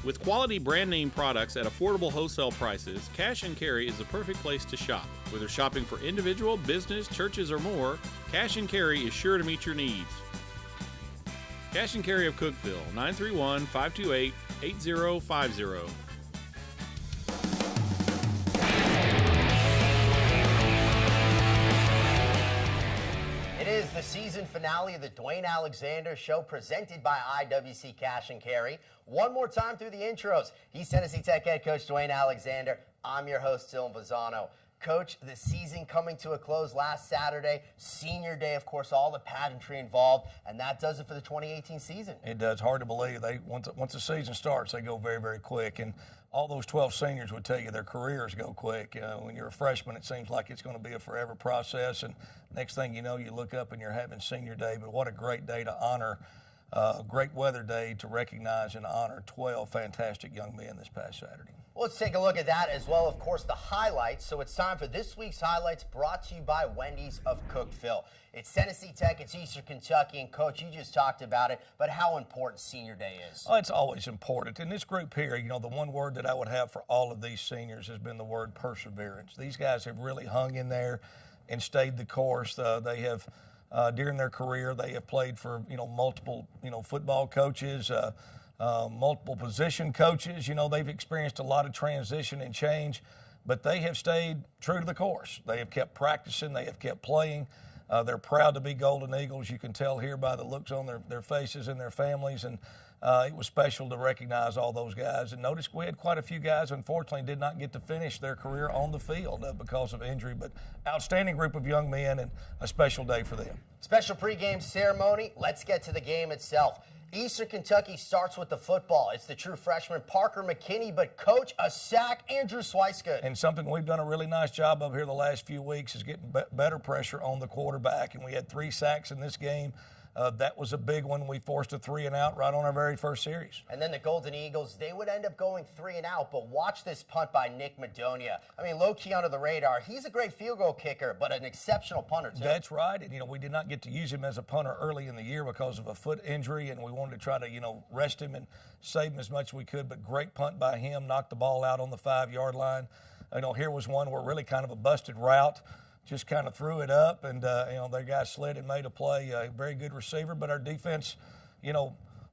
With quality brand name products at affordable wholesale prices, Cash and Carry is the perfect place to shop. Whether shopping for individual, business, churches, or more, Cash and Carry is sure to meet your needs. Cash and Carry of Cookeville, 931-528-8050. It is the season finale of the Dewayne Alexander Show, presented by IWC Cash and Carry. One more time through the intros. He's Tennessee Tech head coach Dewayne Alexander. I'm your host, Dylan Vazzano. Coach, the season coming to a close last Saturday. Senior day, of course, all the pageantry involved, and that does it for the 2018 season. It does. Hard to believe. Once the season starts, they go very, very quick. And all those 12 seniors would tell you their careers go quick. When you're a freshman, it seems like it's going to be a forever process. And next thing you know, you look up and you're having senior day. But what a great day to honor, a great weather day to recognize and honor 12 fantastic young men this past Saturday. Well, let's take a look at that as well, of course, the highlights. So it's time for this week's highlights, brought to you by Wendy's of Cookeville. It's Tennessee Tech, it's Eastern Kentucky, and Coach, you just talked about it, but how important Senior Day is. Oh, it's always important. In this group here, you know, the one word that I would have for all of these seniors has been the word perseverance. These guys have really hung in there and stayed the course. They have, during their career, they have played for, multiple, football coaches, multiple position coaches. They've experienced a lot of transition and change, but they have stayed true to the course. They have kept practicing. They have kept playing. They're proud to be Golden Eagles. You can tell here by the looks on their faces and their families, and it was special to recognize all those guys. And notice we had quite a few guys, unfortunately, did not get to finish their career on the field because of injury, but outstanding group of young men and a special day for them. Special pregame ceremony. Let's get to the game itself. Eastern Kentucky starts with the football. It's the true freshman Parker McKinney, but Coach, a sack, Andrew Swicegood. And something we've done a really nice job of here the last few weeks is getting better pressure on the quarterback, and we had 3 sacks in this game. That was a big one. We forced a 3-and-out right on our very first series. And then the Golden Eagles, they would end up going 3-and-out, but watch this punt by Nick Madonia. I mean, low-key under the radar. He's a great field goal kicker, but an exceptional punter, too. That's right. And, we did not get to use him as a punter early in the year because of a foot injury, and we wanted to try to, rest him and save him as much as we could. But great punt by him, knocked the ball out on the 5-yard line. Here was one where really kind of a busted route. Just kind of threw it up, and, their guy slid and made a play. A very good receiver, but our defense,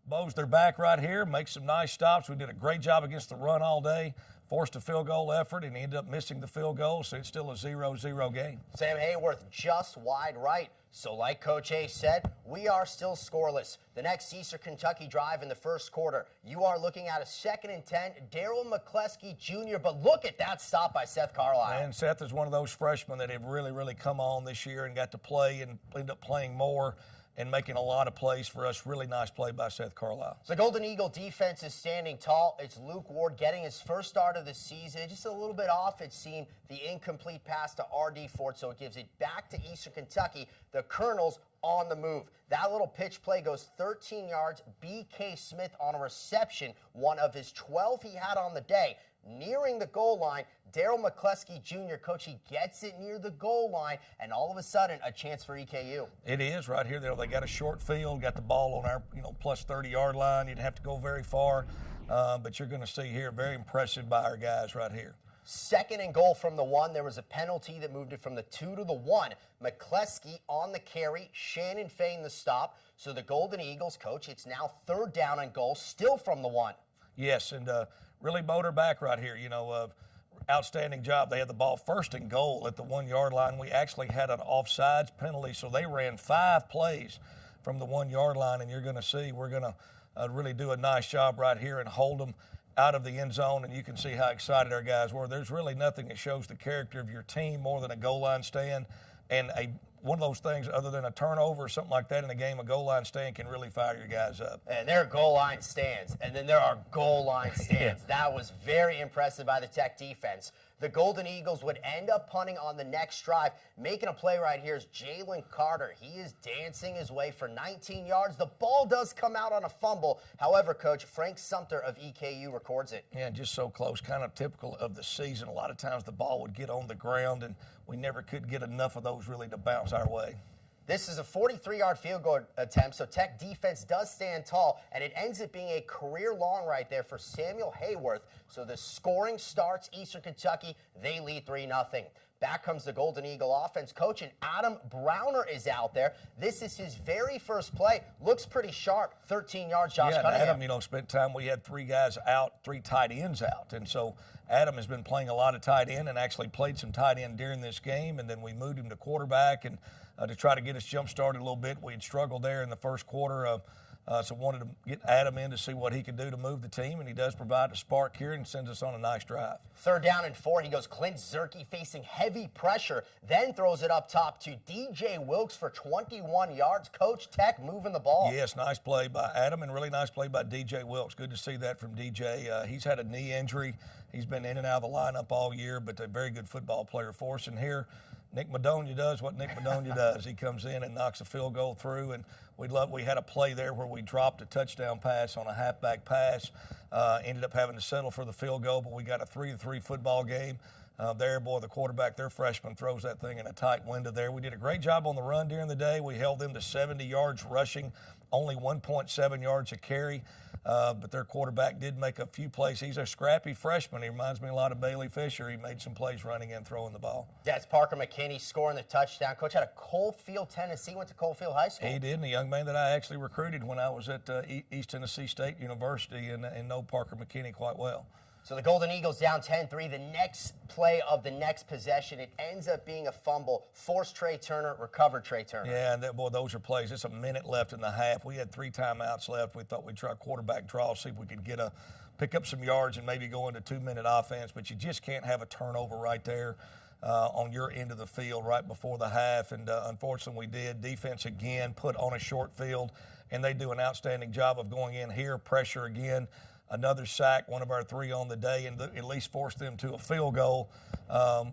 bows their back right here, makes some nice stops. We did a great job against the run all day, forced a field goal effort, and he ended up missing the field goal, so it's still a 0-0 game. Sam Hayworth just wide right. So like Coach A said, we are still scoreless. The next Eastern Kentucky drive in the first quarter, you are looking at a 2nd and 10, Daryl McCleskey Jr., but look at that stop by Seth Carlisle. And Seth is one of those freshmen that have really, really come on this year and got to play and end up playing more and making a lot of plays for us. Really nice play by Seth Carlisle. The Golden Eagle defense is standing tall. It's Luke Ward getting his first start of the season. Just a little bit off, it seemed, the incomplete pass to R.D. Ford, so it gives it back to Eastern Kentucky. The Colonels on the move. That little pitch play goes 13 yards. B.K. Smith on a reception, one of his 12 he had on the day. Nearing the goal line, Daryl McCleskey Jr., Coach, he gets it near the goal line, and all of a sudden, a chance for EKU. It is right here. They got a short field, got the ball on our, plus 30-yard line. You didn't have to go very far, but you're going to see here, very impressive by our guys right here. 2nd and goal from the 1. There was a penalty that moved it from the 2 to the 1. McCleskey on the carry, Shannon Fain the stop. So the Golden Eagles, Coach, it's now 3rd down and goal, still from the 1. Yes, and really bowed her back right here. Outstanding job. They had the ball 1st and goal at the 1-yard line. We actually had an offsides penalty, so they ran 5 plays from the 1-yard line, and you're going to see we're going to really do a nice job right here and hold them out of the end zone, and you can see how excited our guys were. There's really nothing that shows the character of your team more than a goal line stand, and one of those things other than a turnover or something like that in a game, a goal line stand can really fire your guys up. And there are goal line stands, and then there are goal line stands. Yeah. That was very impressive by the Tech defense. The Golden Eagles would end up punting on the next drive. Making a play right here is Jalen Carter. He is dancing his way for 19 yards. The ball does come out on a fumble. However, Coach, Frank Sumter of EKU records it. Yeah, just so close, kind of typical of the season. A lot of times the ball would get on the ground, and we never could get enough of those really to bounce our way. This is a 43-yard field goal attempt, so Tech defense does stand tall, and it ends up being a career long right there for Samuel Hayworth. So the scoring starts Eastern Kentucky. They lead 3-0. Back comes the Golden Eagle offense coach, and Adam Browner is out there. This is his very first play. Looks pretty sharp. 13 yards, Josh Cunningham. Adam, spent time. We had 3 guys out, 3 tight ends out. And so Adam has been playing a lot of tight end and actually played some tight end during this game. And then we moved him to quarterback and to try to get us jump-started a little bit. We had struggled there in the first quarter. So wanted to get Adam in to see what he could do to move the team, and he does provide a spark here and sends us on a nice drive. 3rd down and 4. He goes Clint Zerke facing heavy pressure, then throws it up top to DJ Wilkes for 21 yards. Coach, Tech moving the ball. Yes, nice play by Adam and really nice play by DJ Wilkes. Good to see that from DJ. He's had a knee injury. He's been in and out of the lineup all year, but a very good football player for us. And here, Nick Madonia does what Nick Madonia does. He comes in and knocks a field goal through, and we had a play there where we dropped a touchdown pass on a halfback pass. Ended up having to settle for the field goal, but we got a 3-3 football game. The quarterback, their freshman, throws that thing in a tight window there. We did a great job on the run during the day. We held them to 70 yards rushing, only 1.7 yards a carry. But their quarterback did make a few plays. He's a scrappy freshman. He reminds me a lot of Bailey Fisher. He made some plays running and throwing the ball. Yeah, it's Parker McKinney scoring the touchdown. Coach out of Coalfield, Tennessee, went to Coalfield High School. He did, and a young man that I actually recruited when I was at East Tennessee State University and know Parker McKinney quite well. So the Golden Eagles down 10-3. The next play of the next possession, it ends up being a fumble. Forced Trey Turner, recovered Trey Turner. Yeah, and those are plays. It's a minute left in the half. We had 3 timeouts left. We thought we'd try quarterback draw, see if we could pick up some yards and maybe go into 2-minute offense. But you just can't have a turnover right there on your end of the field right before the half. And unfortunately, we did. Defense again put on a short field, and they do an outstanding job of going in here, pressure again. Another sack, one of our 3 on the day, and at least forced them to a field goal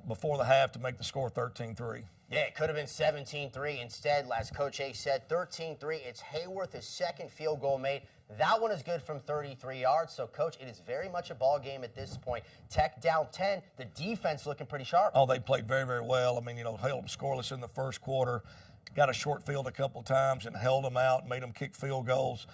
before the half to make the score 13-3. Yeah, it could have been 17-3. Instead, as Coach A said, 13-3. It's Hayworth, his second field goal made. That one is good from 33 yards. So, Coach, it is very much a ball game at this point. Tech down 10. The defense looking pretty sharp. Oh, they played very, very well. I mean, held them scoreless in the first quarter. Got a short field a couple times and held them out, made them kick field goals.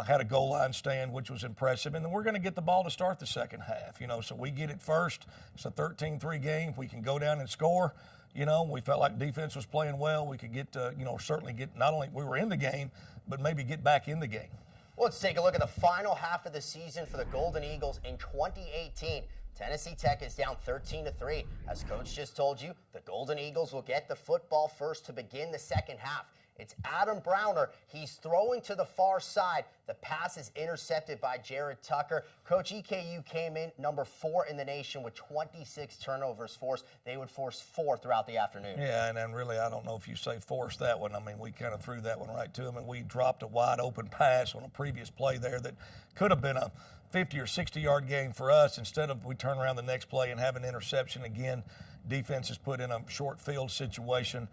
Had a goal line stand, which was impressive. And then we're going to get the ball to start the second half, So we get it first. It's a 13-3 game. We can go down and score. We felt like defense was playing well. We could get, certainly get not only we were in the game, but maybe get back in the game. Well, let's take a look at the final half of the season for the Golden Eagles in 2018. Tennessee Tech is down 13-3. As Coach just told you, the Golden Eagles will get the football first to begin the second half. It's Adam Browner. He's throwing to the far side. The pass is intercepted by Jared Tucker. Coach, EKU came in number 4 in the nation with 26 turnovers forced. They would force 4 throughout the afternoon. Yeah, and then really, I don't know if you say force that one. I mean, we kind of threw that one right to him, and we dropped a wide open pass on a previous play there that could have been a 50 or 60-yard game for us. Instead of we turn around the next play and have an interception again, defense is put in a short field situation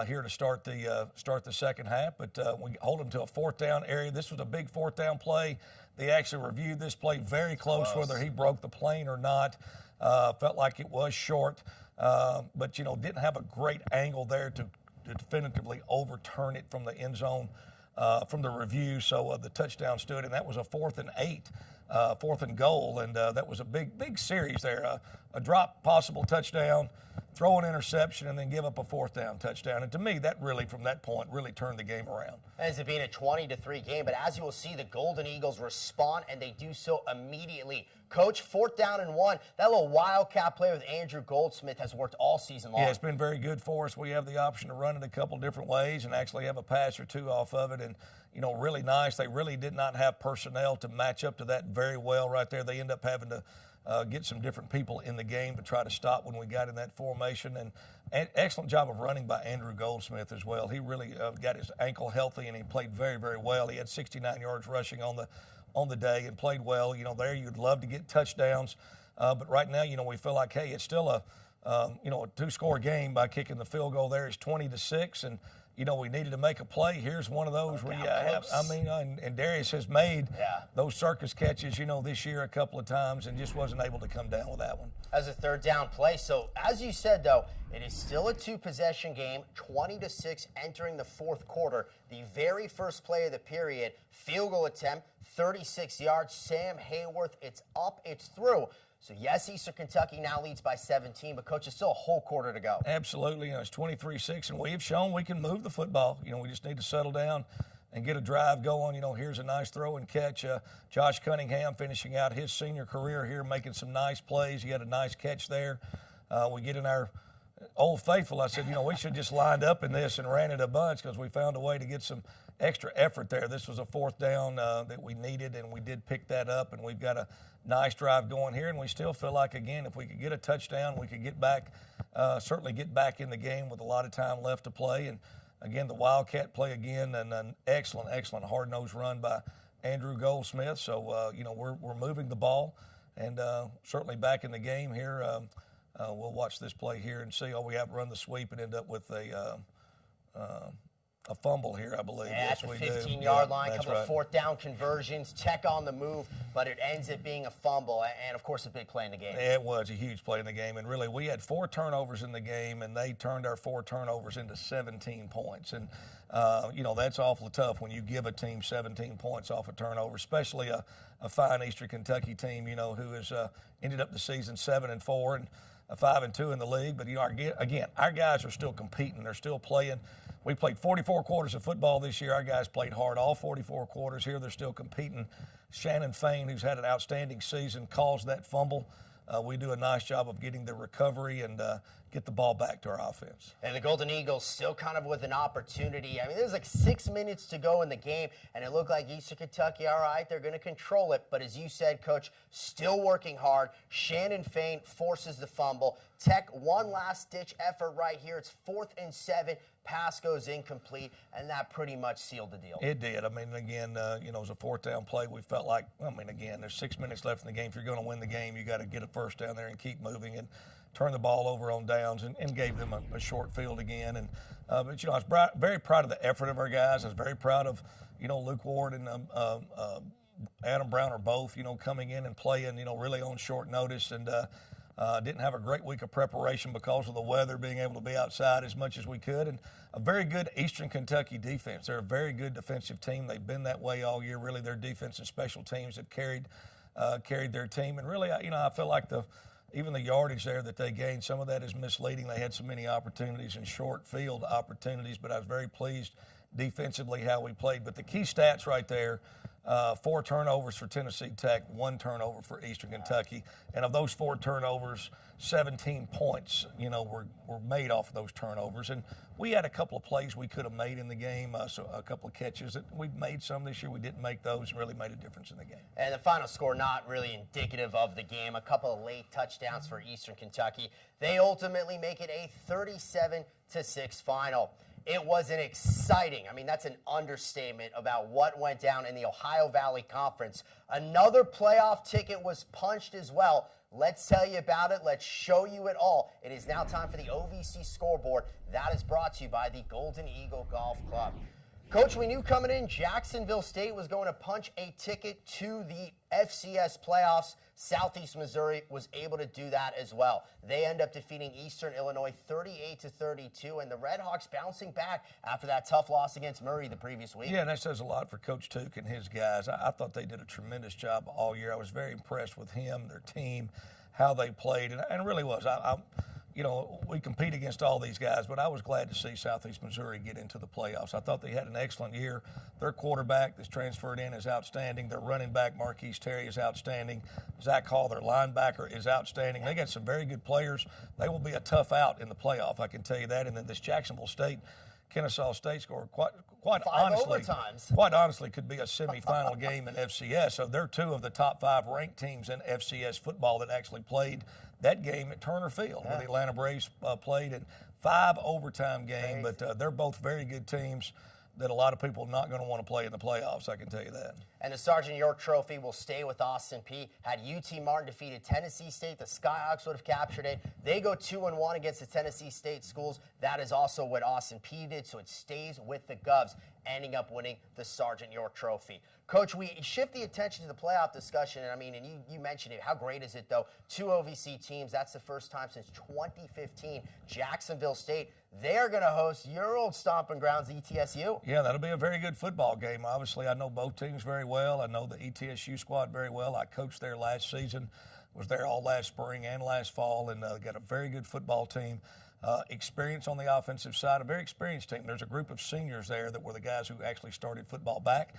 here to start the second half. But we hold them to a 4th down area. This was a big 4th down play. They actually reviewed this play very close, whether he broke the plane or not. Felt like it was short, but didn't have a great angle there to definitively overturn it from the end zone from the review. So the touchdown stood, and that was a 4th and 8. 4th and goal, and that was a big series there. A drop, possible touchdown, throw an interception, and then give up a 4th down touchdown. And to me, that really, from that point, really turned the game around. Ends up being a 20-3 game, but as you will see, the Golden Eagles respond, and they do so immediately. Coach, 4th down and 1. That little wildcat play with Andrew Goldsmith has worked all season long. Yeah, it's been very good for us. We have the option to run it a couple different ways and actually have a pass or 2 off of it. And, really nice. They really did not have personnel to match up to that very well right there. They end up having to get some different people in the game to try to stop when we got in that formation. And excellent job of running by Andrew Goldsmith as well. He really got his ankle healthy, and he played very, very well. He had 69 yards rushing on the day and played well. There you'd love to get touchdowns. But right now, we feel like, hey, it's still a 2-score game by kicking the field goal there. It's 20-6. And, we needed to make a play. Here's one of those where you have, and Darius has made those circus catches, this year a couple of times and just wasn't able to come down with that one. As a third down play. So as you said, though, it is still a 2-possession game, 20-6 entering the fourth quarter. The very first play of the period, field goal attempt, 36 yards. Sam Hayworth, it's up, it's through. So, yes, Eastern Kentucky now leads by 17, but, Coach, it's still a whole quarter to go. Absolutely. It's 23-6, and we have shown we can move the football. We just need to settle down and get a drive going. Here's a nice throw and catch. Josh Cunningham finishing out his senior career here, making some nice plays. He had a nice catch there. We get in our Old Faithful. I said, we should just lined up in this and ran it a bunch because we found a way to get some extra effort there. This was a fourth down that we needed, and we did pick that up, and we've got a nice drive going here, and we still feel like, again, if we could get a touchdown, we could get back, certainly get back in the game with a lot of time left to play. And, again, the Wildcat play again, and an excellent, excellent hard-nosed run by Andrew Goldsmith. So, we're moving the ball and certainly back in the game here. We'll watch this play here and see. We have run the sweep and end up with a fumble here, I believe. Yeah, yes, at the 15-yard line, a couple of fourth down conversions, Tech on the move, but it ends up being a fumble, and, of course, a big play in the game. It was a huge play in the game, and really we had 4 turnovers in the game, and they turned our 4 turnovers into 17 points. And, that's awfully tough when you give a team 17 points off a turnover, especially a fine Eastern Kentucky team, who has ended up the season 7-4 and 5-2 in the league. But, again, our guys are still competing. They're still playing. We played 44 quarters of football this year. Our guys played hard all 44 quarters. Here they're still competing. Shannon Fain, who's had an outstanding season, caused that fumble. We do a nice job of getting the recovery and get the ball back to our offense. And the Golden Eagles still kind of with an opportunity. There's like 6 minutes to go in the game, and it looked like Eastern Kentucky, all right, they're going to control it. But as you said, Coach, still working hard. Shannon Fain forces the fumble. Tech, one last-ditch effort right here. It's 4th and 7. Pass goes incomplete, and that pretty much sealed the deal. It did. Again, it was a fourth down play. We felt like, again, there's 6 minutes left in the game. If you're going to win the game, you got to get a first down there and keep moving and turn the ball over on downs, and gave them a short field again. And but I was very proud of the effort of our guys. I was very proud of Luke Ward and Adam Brown are both coming in and playing really on short notice, and didn't have a great week of preparation because of the weather, being able to be outside as much as we could. And a very good Eastern Kentucky defense. They're a very good defensive team. They've been that way all year. Really, their defense and special teams have carried their team. And really, I feel like even the yardage there that they gained, some of that is misleading. They had so many opportunities and short field opportunities, but I was very pleased defensively how we played. But the key stats right there, 4 turnovers for Tennessee Tech, 1 turnover for Eastern Kentucky. And of those 4 turnovers, 17 points, were made off of those turnovers. And we had a couple of plays we could have made in the game, so a couple of catches that we've made some this year. We didn't make those, and really made a difference in the game. And the final score not really indicative of the game. A couple of late touchdowns for Eastern Kentucky. They ultimately make it a 37-6 final. It was an exciting, that's an understatement about what went down in the Ohio Valley Conference. Another playoff ticket was punched as well. Let's tell you about it. Let's show you it all. It is now time for the OVC scoreboard. That is brought to you by the Golden Eagle Golf Club. Coach, we knew coming in Jacksonville State was going to punch a ticket to the FCS playoffs. Southeast Missouri was able to do that as well. They end up defeating Eastern Illinois 38-32, and the Redhawks bouncing back after that tough loss against Murray the previous week. Yeah, and that says a lot for Coach Tuke and his guys. I thought they did a tremendous job all year. I was very impressed with him, their team, how they played, and it really was. We compete against all these guys, but I was glad to see Southeast Missouri get into the playoffs. I thought they had an excellent year. Their quarterback that's transferred in is outstanding. Their running back, Marquise Terry, is outstanding. Zach Hall, their linebacker, is outstanding. They got some very good players. They will be a tough out in the playoff, I can tell you that. And then this Jacksonville State, Kennesaw State scored quite honestly could be a semifinal game in FCS. So they're 2 of the top 5 ranked teams in FCS football that actually played that game at Turner Field, where the Atlanta Braves played in 5 overtime game. But they're both very good teams. that a lot of people are not going to want to play in the playoffs, I can tell you that. And the Sergeant York Trophy will stay with Austin Peay. Had UT Martin defeated Tennessee State, the Skyhawks would have captured it. They go 2-1 against the Tennessee State schools. That is also what Austin Peay did, so it stays with the Govs, ending up winning the Sergeant York Trophy. Coach, we shift the attention to the playoff discussion, and you mentioned it. How great is it, though? 2 OVC teams. That's the first time since 2015. Jacksonville State, they're going to host your old stomping grounds, ETSU. Yeah, that'll be a very good football game. Obviously, I know both teams very well. I know the ETSU squad very well. I coached there last season, was there all last spring and last fall, and got a very good football team. Experience on the offensive side, a very experienced team. There's a group of seniors there that were the guys who actually started football back.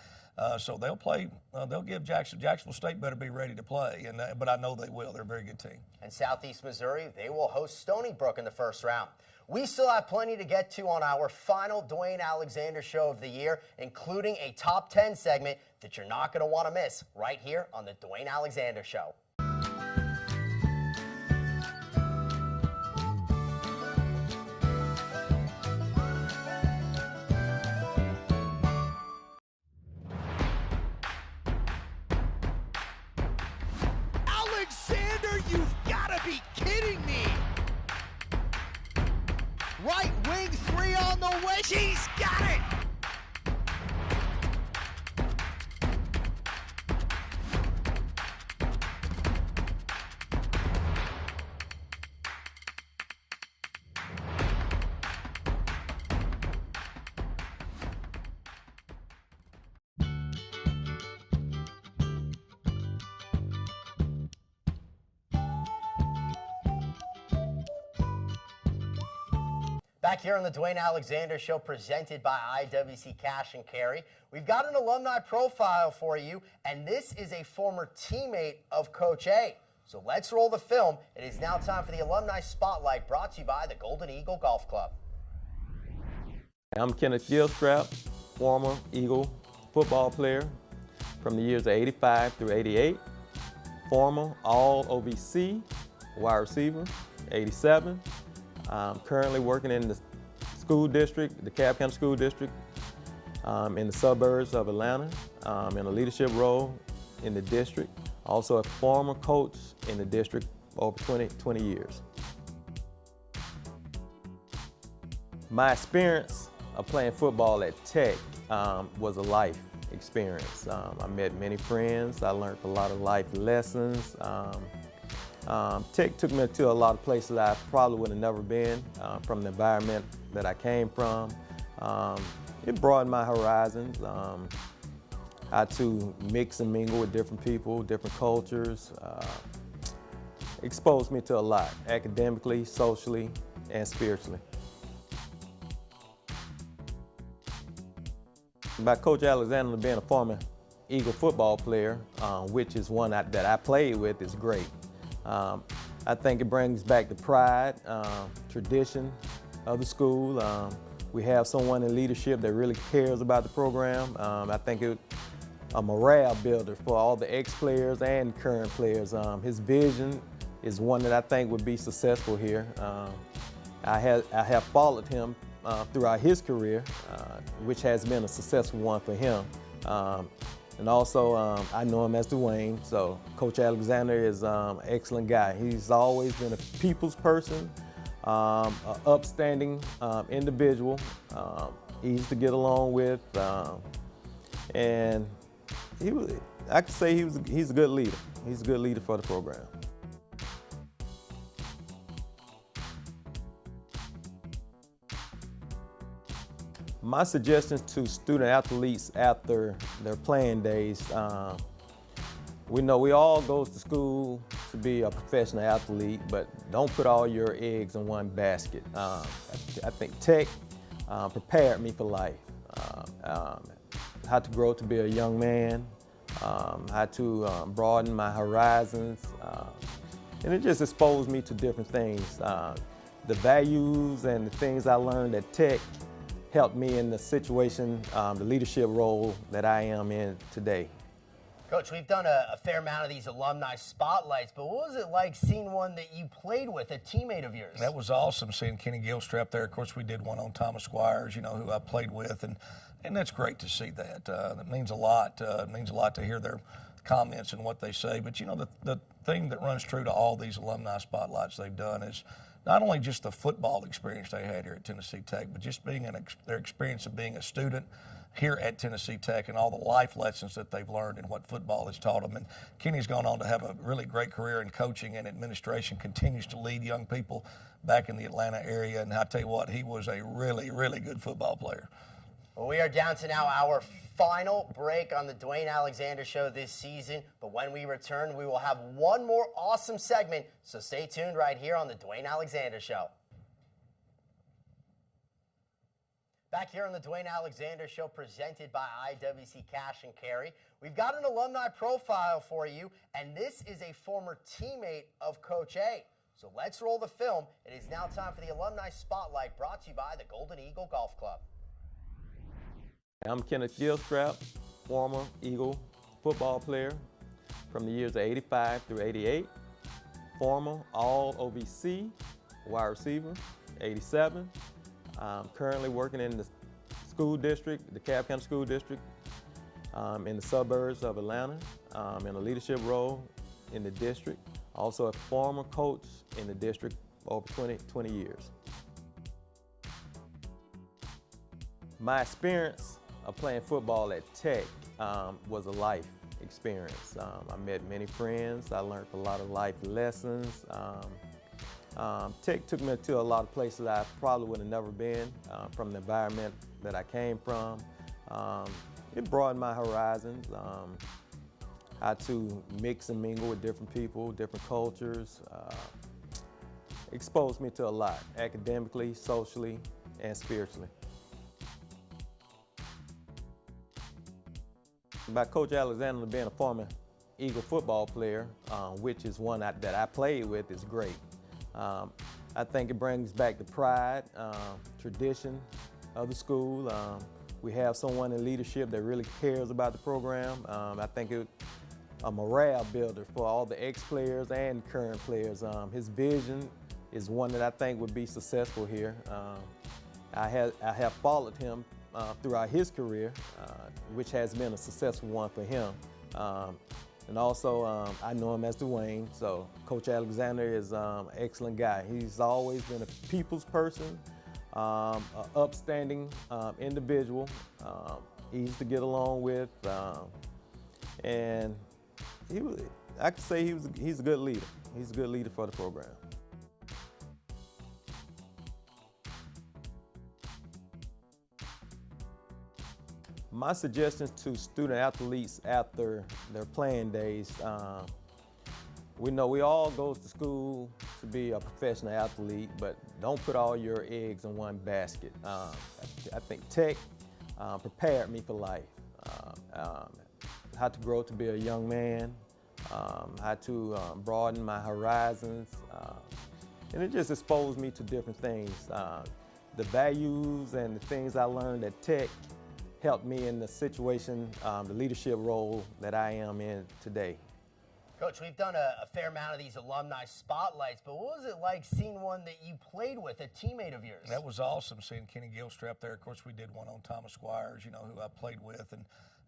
So they'll play. They'll give Jacksonville State better be ready to play, but I know they will. They're a very good team. And Southeast Missouri, they will host Stony Brook in the first round. We still have plenty to get to on our final Dewayne Alexander show of the year, including a top 10 segment that you're not going to want to miss right here on the Dewayne Alexander Show. Alexander, you've got to be kidding me! Right wing 3 on the wedge, he's got it! Back here on the Dewayne Alexander Show, presented by IWC Cash and Carry. We've got an alumni profile for you, and this is a former teammate of Coach A. So let's roll the film. It is now time for the Alumni Spotlight, brought to you by the Golden Eagle Golf Club. I'm Kenneth Gilstrap, former Eagle football player from the years of 85 through 88, former All-OVC wide receiver, 87. I'm currently working in the school district, the Cobb County School District, in the suburbs of Atlanta, in a leadership role in the district. Also a former coach in the district over 20 years. My experience of playing football at Tech was a life experience. I met many friends. I learned a lot of life lessons. Tech took me to a lot of places I probably would have never been from the environment that I came from. It broadened my horizons. I had to mix and mingle with different people, different cultures. Exposed me to a lot, academically, socially, and spiritually. By Coach Alexander being a former Eagle football player, which is one that I played with, is great. I think it brings back the pride, tradition of the school. We have someone in leadership that really cares about the program. I think it's a morale builder for all the ex-players and current players. His vision is one that I think would be successful here. I have followed him throughout his career, which has been a successful one for him. And also, I know him as Dewayne, so Coach Alexander is an excellent guy. He's always been a people's person, an upstanding individual, easy to get along with, and I could say he's a good leader. He's a good leader for the program. My suggestions to student athletes after their playing days, we know we all goes to school to be a professional athlete, but don't put all your eggs in one basket. I think Tech prepared me for life. How to grow to be a young man, how to broaden my horizons, and it just exposed me to different things. The values and the things I learned at Tech helped me in the situation, the leadership role that I am in today. Coach, we've done a fair amount of these alumni spotlights, but what was it like seeing one that you played with, a teammate of yours? That was awesome seeing Kenny Gilstrap there. Of course, we did one on Thomas Squires, who I played with, and that's great to see that. That means a lot. It means a lot to hear their comments and what they say. But, the thing that runs true to all these alumni spotlights they've done is not only just the football experience they had here at Tennessee Tech, but just being their experience of being a student here at Tennessee Tech and all the life lessons that they've learned and what football has taught them. And Kenny's gone on to have a really great career in coaching and administration, continues to lead young people back in the Atlanta area. And I tell you what, he was a really, really good football player. Well, we are down to now our final break on the Dwayne Alexander Show this season. But when we return, we will have one more awesome segment. So stay tuned right here on the Dwayne Alexander Show. Back here on the Dwayne Alexander Show, presented by IWC Cash and Carry. We've got an alumni profile for you, and this is a former teammate of Coach A. So let's roll the film. It is now time for the Alumni Spotlight, brought to you by the Golden Eagle Golf Club. I'm Kenneth Gilstrap, former Eagle football player from the years of 85 through 88, former All-OVC wide receiver, 87. I'm currently working in the school district, the Cobb County School District, in the suburbs of Atlanta, in a leadership role in the district. Also a former coach in the district over 20 years. My experience of playing football at Tech was a life experience. I met many friends. I learned a lot of life lessons. Tech took me to a lot of places I probably would have never been from the environment that I came from. It broadened my horizons. How to mix and mingle with different people, different cultures. Exposed me to a lot, academically, socially, and spiritually. About Coach Alexander being a former Eagle football player, which is one that I played with, is great. I think it brings back the pride, tradition of the school. We have someone in leadership that really cares about the program. I think it's a morale builder for all the ex-players and current players. His vision is one that I think would be successful here. I have followed him throughout his career, which has been a successful one for him. And also, I know him as Dewayne, so Coach Alexander is an excellent guy. He's always been a people's person, an upstanding individual, easy to get along with, and I could say he's a good leader. He's a good leader for the program. My suggestions to student athletes after their playing days, we know we all go to school to be a professional athlete, but don't put all your eggs in one basket. I think Tech prepared me for life. How to grow to be a young man, how to broaden my horizons, and it just exposed me to different things. The values and the things I learned at Tech helped me in the situation, the leadership role that I am in today. Coach, we've done a fair amount of these alumni spotlights, but what was it like seeing one that you played with, a teammate of yours? That was awesome seeing Kenny Gilstrap there. Of course, we did one on Thomas Squires, who I played with,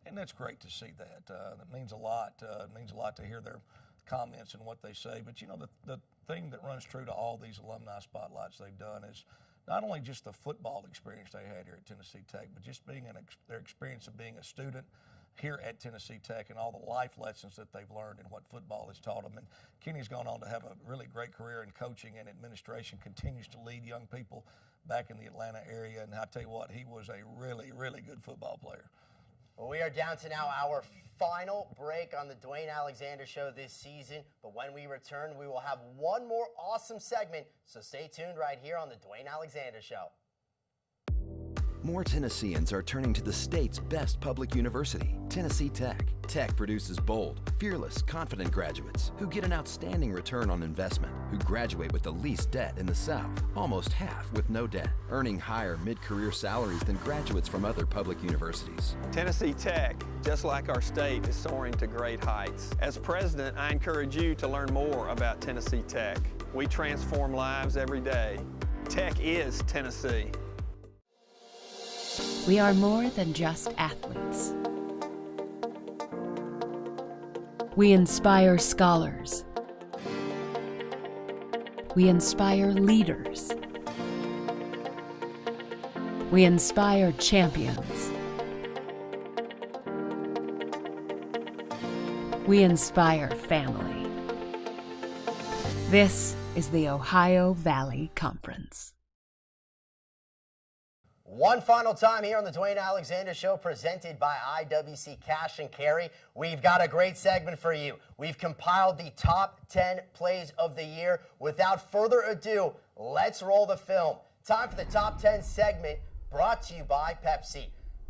and that's great to see that. That means a lot. It means a lot to hear their comments and what they say. But, the thing that runs true to all these alumni spotlights they've done is not only just the football experience they had here at Tennessee Tech, but just being their experience of being a student here at Tennessee Tech and all the life lessons that they've learned and what football has taught them. And Kenny's gone on to have a really great career in coaching and administration, continues to lead young people back in the Atlanta area. And I tell you what, he was a really, really good football player. Well, we are down to now our final break on the Dwayne Alexander Show this season. But when we return, we will have one more awesome segment. So stay tuned right here on the Dwayne Alexander Show. More Tennesseans are turning to the state's best public university, Tennessee Tech. Tech produces bold, fearless, confident graduates who get an outstanding return on investment, who graduate with the least debt in the South, almost half with no debt, earning higher mid-career salaries than graduates from other public universities. Tennessee Tech, just like our state, is soaring to great heights. As president, I encourage you to learn more about Tennessee Tech. We transform lives every day. Tech is Tennessee. We are more than just athletes. We inspire scholars. We inspire leaders. We inspire champions. We inspire family. This is the Ohio Valley Conference. One final time here on the Dwayne Alexander Show, presented by IWC Cash and Carry. We've got a great segment for you. We've compiled the top 10 plays of the year. Without further ado, let's roll the film. Time for the top 10 segment, brought to you by Pepsi.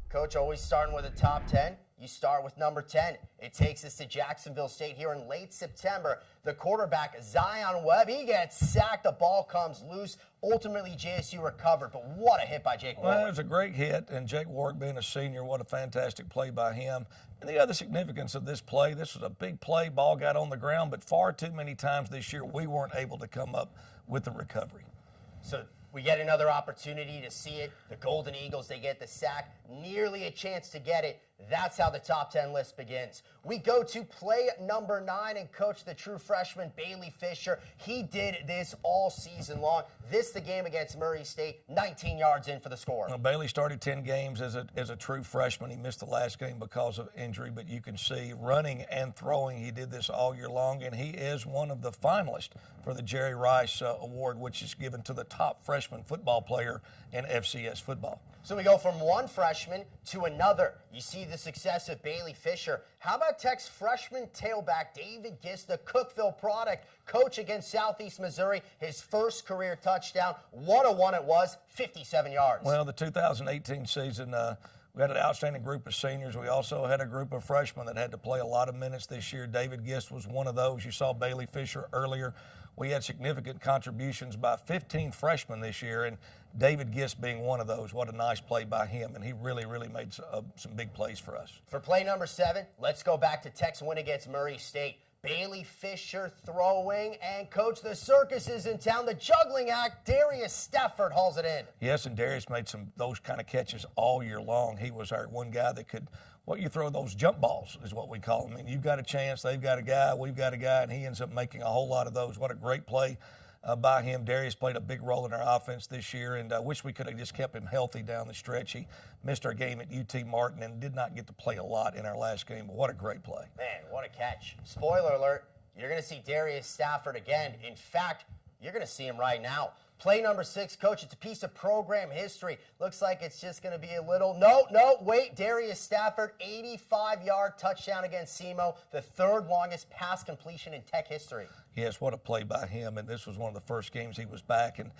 Coach, always starting with a top 10. You start with number 10. It takes us to Jacksonville State here in late September. The quarterback, Zion Webb, he gets sacked. The ball comes loose. Ultimately, JSU recovered, but what a hit by Jake Warwick. Well, it was a great hit, and Jake Warwick being a senior, what a fantastic play by him. And the other significance of this play, this was a big play. Ball got on the ground, but far too many times this year we weren't able to come up with the recovery. So we get another opportunity to see it. The Golden Eagles, they get the sack. Nearly a chance to get it. That's how the top 10 list begins. We go to play number 9 and coach the true freshman, Bailey Fisher. He did this all season long. This the game against Murray State, 19 yards in for the score. Well, Bailey started 10 games as a true freshman. He missed the last game because of injury, but you can see running and throwing, he did this all year long, and he is one of the finalists for the Jerry Rice Award, which is given to the top freshman football player in FCS football. So we go from one freshman to another. You see the success of Bailey Fisher. How about Tech's freshman tailback, David Gist, the Cookeville product, coach against Southeast Missouri, his first career touchdown. What a one it was, 57 yards. Well, the 2018 season, we had an outstanding group of seniors. We also had a group of freshmen that had to play a lot of minutes this year. David Gist was one of those. You saw Bailey Fisher earlier. We had significant contributions by 15 freshmen this year, and David Gist being one of those. What a nice play by him, and he really, really made some big plays for us. For play number 7, let's go back to Tech's win against Murray State. Bailey Fisher throwing, and coach, the circus is in town. The juggling act, Darius Stafford hauls it in. Yes, and Darius made those kind of catches all year long. He was our one guy that could, you throw those jump balls is what we call them. I mean, you've got a chance, they've got a guy, we've got a guy, and he ends up making a whole lot of those. What a great play by him. Darius played a big role in our offense this year, and I wish we could have just kept him healthy down the stretch. He missed our game at UT Martin and did not get to play a lot in our last game, but what a great play. Man, what a catch. Spoiler alert, you're going to see Darius Stafford again. In fact, you're going to see him right now. Play number 6, coach, it's a piece of program history. Looks like it's just going to be a little, no, wait. Darius Stafford, 85-yard touchdown against SEMO, the 3rd longest pass completion in Tech history. Yes, what a play by him, and this was one of the first games he was back and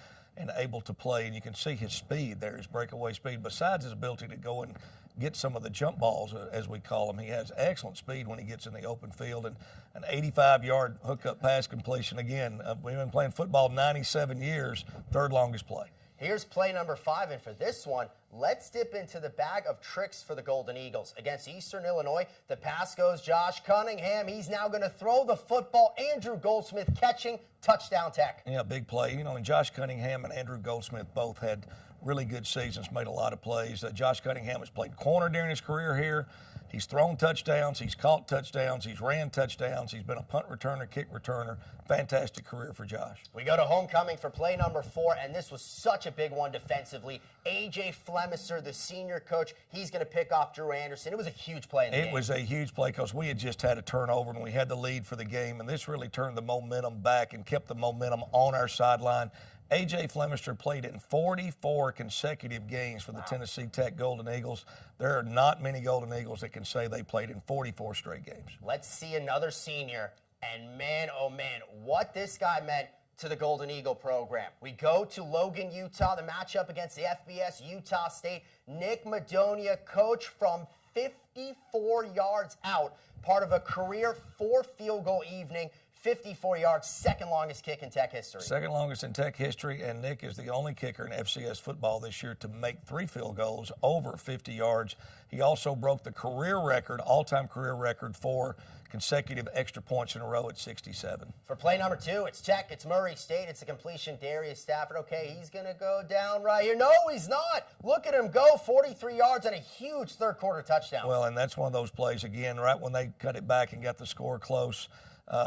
able to play, and you can see his speed there, his breakaway speed. Besides his ability to go and get some of the jump balls, as we call them, he has excellent speed when he gets in the open field, and an 85-yard hookup pass completion. Again, we've been playing football 97 years, 3rd longest play. Here's play number 5, and for this one, let's dip into the bag of tricks for the Golden Eagles. Against Eastern Illinois, the pass goes Josh Cunningham. He's now going to throw the football. Andrew Goldsmith catching, touchdown Tech. Yeah, big play. And Josh Cunningham and Andrew Goldsmith both had really good seasons, made a lot of plays. Josh Cunningham has played corner during his career here. He's thrown touchdowns, he's caught touchdowns, he's ran touchdowns, he's been a punt returner, kick returner. Fantastic career for Josh. We go to homecoming for play number 4, and this was such a big one defensively. A.J. Flemister, the senior coach, he's going to pick off Drew Anderson. It was a huge play in the game. It was a huge play because we had just had a turnover and we had the lead for the game, and this really turned the momentum back and kept the momentum on our sideline. A.J. Flemister played in 44 consecutive games for the Tennessee Tech Golden Eagles. There are not many Golden Eagles that can say they played in 44 straight games. Let's see another senior, and man, oh man, what this guy meant to the Golden Eagle program. We go to Logan, Utah, the matchup against the FBS Utah State. Nick Madonia, coach, from 54 yards out, part of a career 4-field goal evening. 54 yards, second longest kick in Tech history. Second longest in Tech history, and Nick is the only kicker in FCS football this year to make 3 field goals over 50 yards. He also broke the career record, all-time career record for consecutive extra points in a row at 67. For play number 2, it's Tech, it's Murray State, it's a completion, Darius Stafford. Okay, he's going to go down right here. No, he's not. Look at him go, 43 yards and a huge third-quarter touchdown. Well, and that's one of those plays, again, right when they cut it back and got the score close.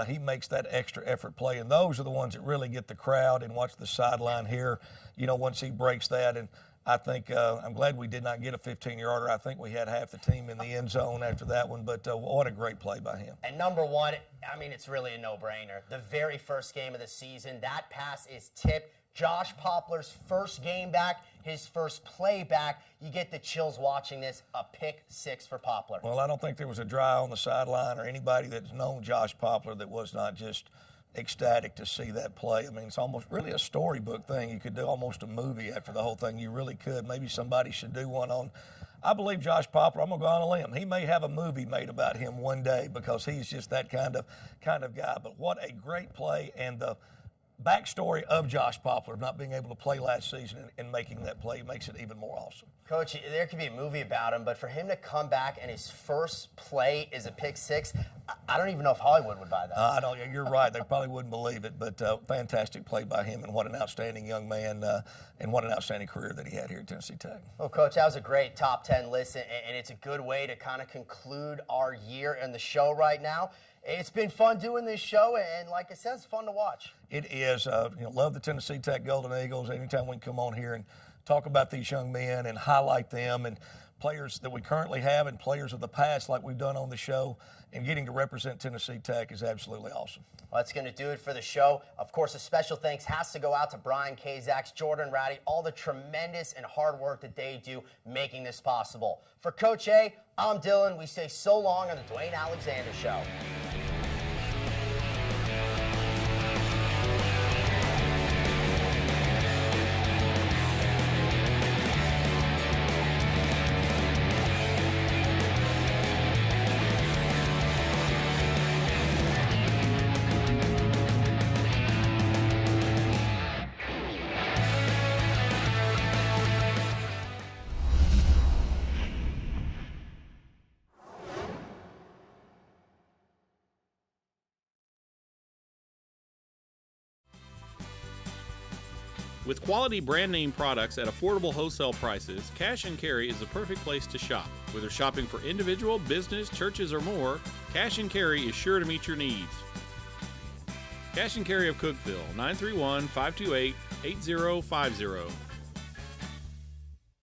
He makes that extra effort play, and those are the ones that really get the crowd and watch the sideline here, once he breaks that. And I think I'm glad we did not get a 15-yarder. I think we had half the team in the end zone after that one, but what a great play by him. And number 1, it's really a no-brainer. The very first game of the season, that pass is tipped. Josh Poplar's first game back, his first play back. You get the chills watching this, a pick 6 for Poplar. Well, I don't think there was a dry on the sideline or anybody that's known Josh Poplar that was not just ecstatic to see that play. It's almost really a storybook thing. You could do almost a movie after the whole thing. You really could. Maybe somebody should do one on. I believe Josh Poplar, I'm going to go on a limb. He may have a movie made about him one day because he's just that kind of guy. But what a great play, and the backstory of Josh Poplar not being able to play last season and making that play makes it even more awesome. Coach, there could be a movie about him, but for him to come back and his first play is a pick 6, I don't even know if Hollywood would buy that. I don't. You're right. They probably wouldn't believe it, but fantastic play by him, and what an outstanding young man, and what an outstanding career that he had here at Tennessee Tech. Well, Coach, that was a great top 10 list, and it's a good way to kind of conclude our year in the show right now. It's been fun doing this show, and like I said, it's fun to watch. It is. Love the Tennessee Tech Golden Eagles. Anytime we can come on here and talk about these young men and highlight them and players that we currently have and players of the past like we've done on the show, and getting to represent Tennessee Tech is absolutely awesome. Well, that's going to do it for the show. Of course, a special thanks has to go out to Brian Kazaks, Jordan Ratty, all the tremendous and hard work that they do making this possible. For Coach A, I'm Dylan. We say so long on the Dwayne Alexander Show. With quality brand name products at affordable wholesale prices, Cash and Carry is the perfect place to shop. Whether shopping for individual, business, churches, or more, Cash and Carry is sure to meet your needs. Cash and Carry of Cookeville, 931-528-8050.